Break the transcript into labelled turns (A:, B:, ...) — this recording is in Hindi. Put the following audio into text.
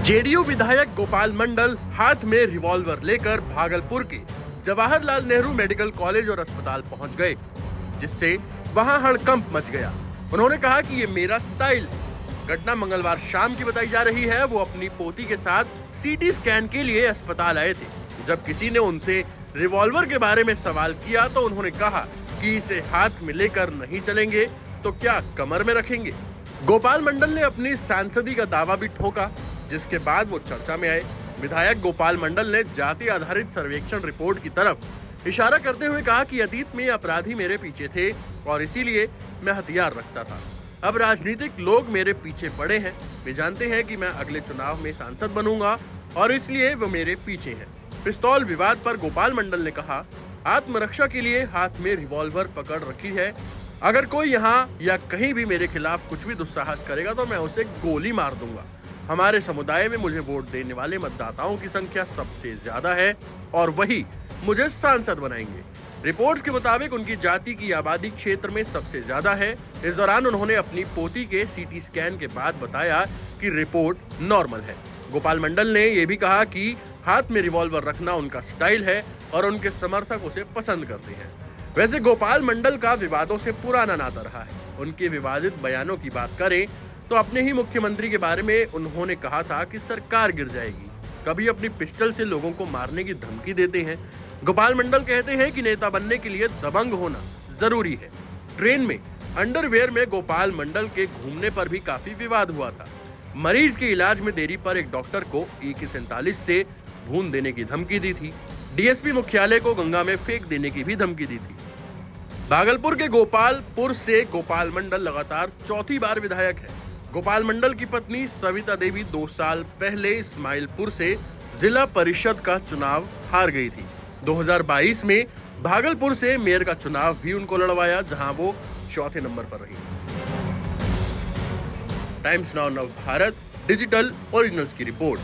A: जेडीयू विधायक गोपाल मंडल हाथ में रिवॉल्वर लेकर भागलपुर के जवाहरलाल नेहरू मेडिकल कॉलेज और अस्पताल पहुंच गए, जिससे वहां हड़कंप मच गया। उन्होंने कहा कि ये मेरा स्टाइल है। घटना मंगलवार शाम की बताई जा रही है। वो अपनी पोती के साथ सीटी स्कैन के लिए अस्पताल आए थे। जब किसी ने उनसे रिवॉल्वर के बारे में सवाल किया तो उन्होंने कहा कि इसे हाथ में लेकर नहीं चलेंगे तो क्या कमर में रखेंगे। गोपाल मंडल ने अपनी सांसदी का दावा भी ठोका, जिसके बाद वो चर्चा में आए। विधायक गोपाल मंडल ने जाति आधारित सर्वेक्षण रिपोर्ट की तरफ इशारा करते हुए कहा कि अतीत में अपराधी मेरे पीछे थे और इसीलिए मैं हथियार रखता था। अब राजनीतिक लोग मेरे पीछे पड़े हैं। वे जानते हैं कि मैं अगले चुनाव में सांसद बनूंगा और इसलिए वो मेरे पीछे हैं। पिस्तौल विवाद पर गोपाल मंडल ने कहा, आत्मरक्षा के लिए हाथ में रिवॉल्वर पकड़ रखी है। अगर कोई यहाँ या कहीं भी मेरे खिलाफ कुछ भी दुस्साहस करेगा तो मैं उसे गोली मार दूंगा। हमारे समुदाय में मुझे वोट देने वाले मतदाताओं की संख्या सबसे ज्यादा है और वही मुझे सांसद बनाएंगे। रिपोर्ट्स के मुताबिक उनकी जाति की आबादी क्षेत्र में सबसे ज्यादा है। इस दौरान उन्होंने अपनी पोती के सीटी स्कैन के बाद बताया कि रिपोर्ट नॉर्मल है। गोपाल मंडल ने यह भी कहा कि हाथ में रिवॉल्वर रखना उनका स्टाइल है और उनके समर्थक उसे पसंद करते हैं। वैसे गोपाल मंडल का विवादों से पुराना नाता रहा है। उनके विवादित बयानों की बात करें तो अपने ही मुख्यमंत्री के बारे में उन्होंने कहा था कि सरकार गिर जाएगी। कभी अपनी पिस्टल से लोगों को मारने की धमकी देते हैं। गोपाल मंडल कहते हैं कि नेता बनने के लिए दबंग होना जरूरी है। ट्रेन में अंडरवेयर में गोपाल मंडल के घूमने पर भी काफी विवाद हुआ था। मरीज के इलाज में देरी पर एक डॉक्टर को AK-47 से भून देने की धमकी दी थी। डीएसपी मुख्यालय को गंगा में फेंक देने की भी धमकी दी थी। भागलपुर के गोपालपुर से गोपाल मंडल लगातार चौथी बार विधायक है। गोपाल मंडल की पत्नी सविता देवी 2 साल पहले इस्माइलपुर से जिला परिषद का चुनाव हार गई थी। 2022 में भागलपुर से मेयर का चुनाव भी उनको लड़वाया, जहां वो चौथे नंबर पर रही। टाइम्स नाउ नव भारत डिजिटल ओरिजिनल्स की रिपोर्ट।